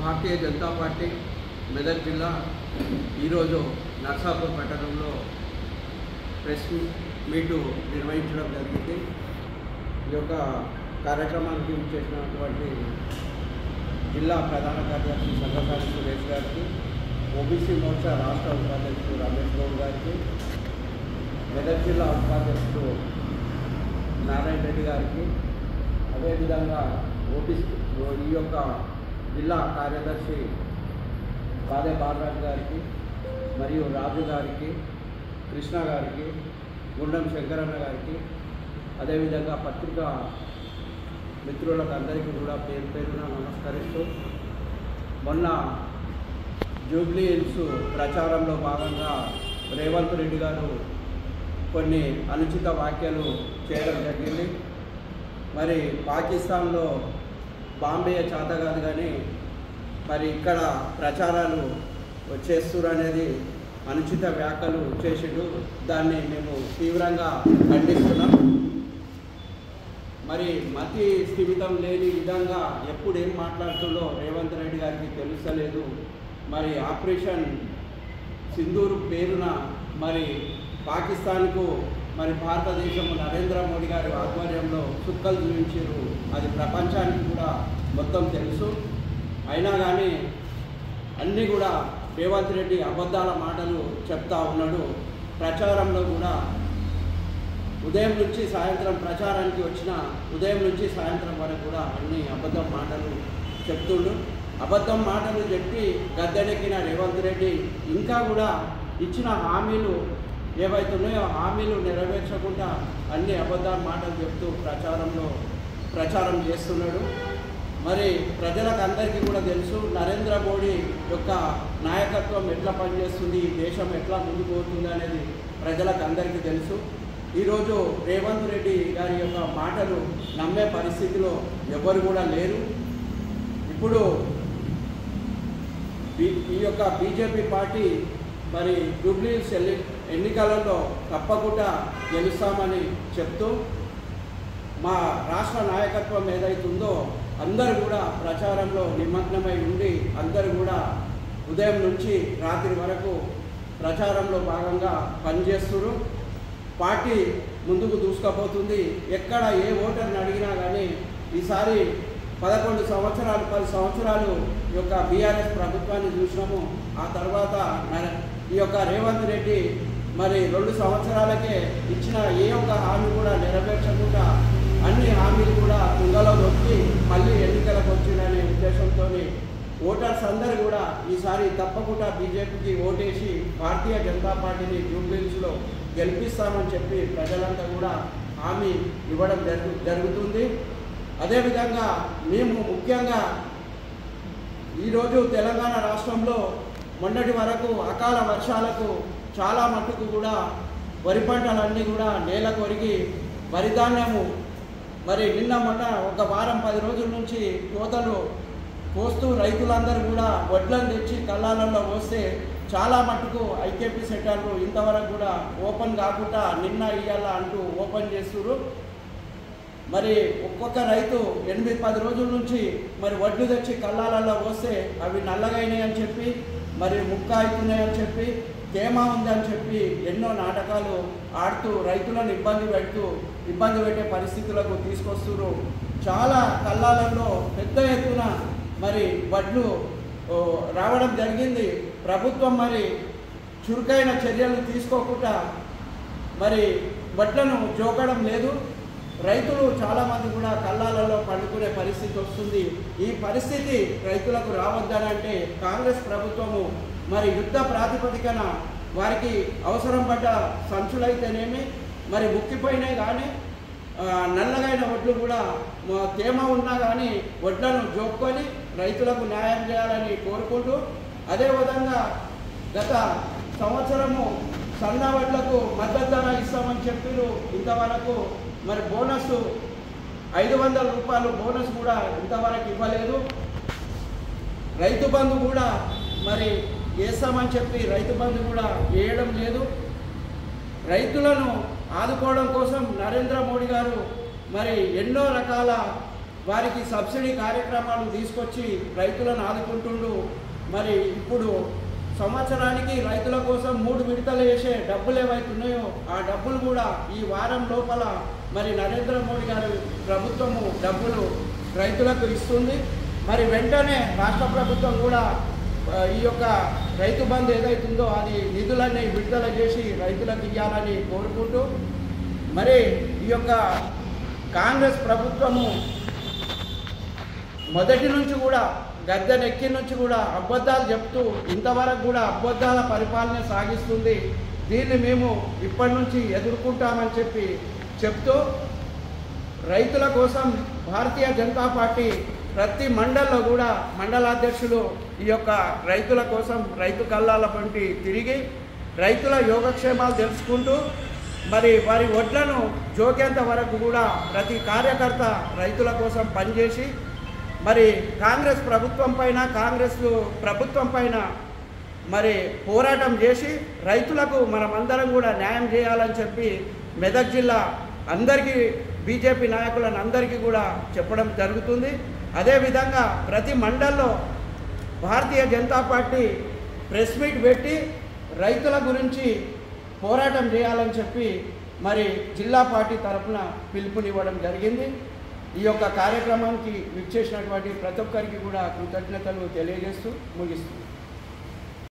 Bharatiya Janata party Medak జిల్లా ఈరోజు నర్సాపూర్ పట్టణంలో ప్రెస్ మీటు నిర్వహించడం జరిగింది. ఈ యొక్క కార్యక్రమానికి చేసినటువంటి జిల్లా ప్రధాన కార్యదర్శి సంఘసారి సురేష్ గారికి, ఓబీసీ మోర్చా రాష్ట్ర ఉపాధ్యక్షుడు రమేష్ గౌడ్ గారికి, మెదక్ జిల్లా ఉపాధ్యక్షుడు నారాయణ రెడ్డి గారికి, అదేవిధంగా ఓబీసీ ఈ యొక్క జిల్లా కార్యదర్శి కాదే బాలరాజు గారికి, మరియు రాజు గారికి, కృష్ణ గారికి, గుండం శంకరన్న గారికి, అదేవిధంగా పత్రికా మిత్రులకు అందరికీ కూడా పేరు పేరున నమస్కరిస్తూ, మొన్న జూబ్లీ హిల్స్ ప్రచారంలో భాగంగా రేవంత్ రెడ్డి గారు కొన్ని అనుచిత వ్యాఖ్యలు చేయడం జరిగింది. మరి పాకిస్తాన్లో బాంబే చేత కాదు కానీ మరి ఇక్కడ ప్రచారాలు చేస్తున్నారు అనేది అనుచిత వ్యాఖ్యలు చేసిండు. దాన్ని మేము తీవ్రంగా ఖండిస్తున్నాం. మరి మతి స్థిమితం లేని విధంగా ఎప్పుడు ఏం మాట్లాడుతుందో రేవంత్ రెడ్డి గారికి తెలుస్తలేదు. మరి ఆపరేషన్ సింధూర్ పేరున మరి పాకిస్తాన్కు మరి భారతదేశం నరేంద్ర మోడీ గారి ఆధ్వర్యంలో చుక్కలు చూపించారు. అది ప్రపంచానికి కూడా మొత్తం తెలుసు. అయినా కానీ అన్నీ కూడా రేవంత్ రెడ్డి అబద్ధాల మాటలు చెప్తా ఉన్నాడు. ప్రచారంలో కూడా ఉదయం నుంచి సాయంత్రం ప్రచారానికి వచ్చిన ఉదయం నుంచి సాయంత్రం వరకు కూడా అన్ని అబద్ధం మాటలు చెప్తుండు. అబద్ధం మాటలు చెప్పి గద్దెనెక్కిన రేవంత్ రెడ్డి ఇంకా కూడా ఇచ్చిన హామీలు ఏవైతున్నాయో హామీలు నెరవేర్చకుండా అన్ని అబద్ధాల మాటలు చెప్తూ ప్రచారం చేస్తున్నాడు. మరి ప్రజలకు అందరికీ కూడా తెలుసు నరేంద్ర మోడీ యొక్క నాయకత్వం ఎట్లా పనిచేస్తుంది, దేశం ఎట్లా ముందుకు పోతుంది అనేది ప్రజలకు అందరికీ తెలుసు. ఈరోజు రేవంత్ రెడ్డి గారి యొక్క మాటలు నమ్మే పరిస్థితిలో ఎవరు కూడా లేరు. ఇప్పుడు ఈ యొక్క బీజేపీ పార్టీ మరి జూబ్లీ హిల్స్ ఎన్నికలలో తప్పకుండా గెలుస్తామని చెప్తూ మా రాష్ట్ర నాయకత్వం ఏదైతుందో అందరూ కూడా ప్రచారంలో నిమగ్నమై ఉండి అందరూ కూడా ఉదయం నుంచి రాత్రి వరకు ప్రచారంలో భాగంగా పనిచేస్తున్నారు. పార్టీ ముందుకు దూసుకుపోతుంది. ఎక్కడ ఏ ఓటర్ని అడిగినా కానీ ఈసారి 10 సంవత్సరాలు ఈ యొక్క బీఆర్ఎస్ ప్రభుత్వాన్ని చూసినాము. ఆ తర్వాత ఈ యొక్క రేవంత్ రెడ్డి మరి 2 సంవత్సరాలకే ఇచ్చిన ఏ ఒక్క హామీ కూడా నెరవేర్చకుండా అన్ని హామీలు కూడా తుంగలో నొక్కి మళ్ళీ ఎన్నికలకు వచ్చిందనే ఉద్దేశంతో ఓటర్స్ అందరూ కూడా ఈసారి తప్పకుండా బీజేపీకి ఓటేసి భారతీయ జనతా పార్టీని జూబ్లీ హిల్స్లో గెలిపిస్తామని చెప్పి ప్రజలంతా కూడా హామీ ఇవ్వడం జరుగుతుంది. అదేవిధంగా మేము ముఖ్యంగా ఈరోజు తెలంగాణ రాష్ట్రంలో మొన్నటి వరకు అకాల వర్షాలకు చాలా మట్టుకు కూడా వరి పంటలన్నీ కూడా నేల కొరిగి వరిధాన్యము మరి నిన్న మొన్న ఒక వారం 10 రోజుల నుంచి కోతలు కోస్తూ రైతులందరూ కూడా వడ్లను తెచ్చి కళ్ళాలలో పోస్తే చాలా మట్టుకు ఐకేపీ సెంటర్లు ఇంతవరకు కూడా ఓపెన్ కాకుండా నిన్న ఇయ్యాల అంటూ ఓపెన్ చేస్తున్నారు. మరి ఒక్కొక్క రైతు 8-10 రోజుల నుంచి మరి వడ్లు తెచ్చి కళ్ళాలలో పోస్తే అవి నల్లగైనాయని చెప్పి మరి ముక్క అవుతున్నాయని చెప్పి తేమ ఉందని చెప్పి ఎన్నో నాటకాలు ఆడుతూ రైతులను ఇబ్బంది పెట్టే పరిస్థితులకు తీసుకొస్తున్నారు. చాలా కళ్ళాలలో పెద్ద ఎత్తున మరి వడ్లు రావడం జరిగింది. ప్రభుత్వం మరి చురుకైన చర్యలు తీసుకోకుండా మరి వడ్లను జోకడం లేదు. రైతులు చాలామంది కూడా కళ్ళాలలో పండుకునే పరిస్థితి వస్తుంది. ఈ పరిస్థితి రైతులకు రావద్దనంటే కాంగ్రెస్ ప్రభుత్వము మరి యుద్ధ ప్రాతిపదికన వారికి అవసరం పడ్డ సంచులైతేనేమి మరి ముక్కిపోయినాయి కానీ నల్లగైన వడ్లు కూడా తేమ ఉన్నా కానీ వడ్లను జోక్కొని రైతులకు న్యాయం చేయాలని కోరుకుంటూ, అదేవిధంగా గత సంవత్సరము సన్న వడ్లకు మద్దతు ధర ఇస్తామని చెప్పారు. ఇంతవరకు మరి బోనస్ 500 రూపాయలు బోనస్ కూడా ఇంతవరకు ఇవ్వలేదు. రైతు బంధు కూడా మరి వేస్తామని చెప్పి రైతు బంధు కూడా వేయడం లేదు. రైతులను ఆదుకోవడం కోసం నరేంద్ర మోడీ గారు మరి ఎన్నో రకాల వారికి సబ్సిడీ కార్యక్రమాలు తీసుకొచ్చి రైతులను ఆదుకుంటుండు. మరి ఇప్పుడు సంవత్సరానికి రైతుల కోసం 3 విడతలు వేసే డబ్బులు ఏవైతున్నాయో ఆ డబ్బులు కూడా ఈ వారం లోపల మరి నరేంద్ర మోడీ గారి ప్రభుత్వము డబ్బులు రైతులకు ఇస్తుంది. మరి వెంటనే రాష్ట్ర ప్రభుత్వం కూడా ఈ యొక్క రైతు బంధు ఏదైతుందో అది నిధులన్నీ విడుదల చేసి రైతులకు ఇవ్వాలని కోరుకుంటూ, మరి ఈ యొక్క కాంగ్రెస్ ప్రభుత్వము మొదటి నుంచి కూడా గద్దెనెక్కి నుంచి కూడా అబద్ధాలు చెప్తూ ఇంతవరకు కూడా అబద్ధాల పరిపాలన సాగిస్తుంది. దీన్ని మేము ఇప్పటి నుంచి ఎదుర్కొంటామని చెప్తూ రైతుల కోసం భారతీయ జనతా పార్టీ ప్రతి మండల్లో కూడా మండలాధ్యక్షులు ఈ యొక్క రైతుల కోసం రైతు కల్లాల వంటి తిరిగి రైతుల యోగక్షేమాలు తెలుసుకుంటూ మరి వారి వడ్లను జోకేంత వరకు కూడా ప్రతి కార్యకర్త రైతుల కోసం పనిచేసి మరి కాంగ్రెస్ ప్రభుత్వం పైన మరి పోరాటం చేసి రైతులకు మనమందరం కూడా న్యాయం చేయాలని చెప్పి మెదక్ జిల్లా అందరికీ బీజేపీ నాయకులను అందరికీ కూడా చెప్పడం జరుగుతుంది. అదేవిధంగా ప్రతి మండల్లో Bharatiya Janata party press meet పెట్టి రైతుల గురించి పోరాటం చేయాలని చెప్పి మరి జిల్లా పార్టీ తరఫున పిలుపునివ్వడం జరిగింది. ఈ యొక్క కార్యక్రమానికి విచ్చేసినటువంటి ప్రతి ఒక్కరికి కూడా కృతజ్ఞతలు తెలియజేస్తూ ముగిస్తుంది.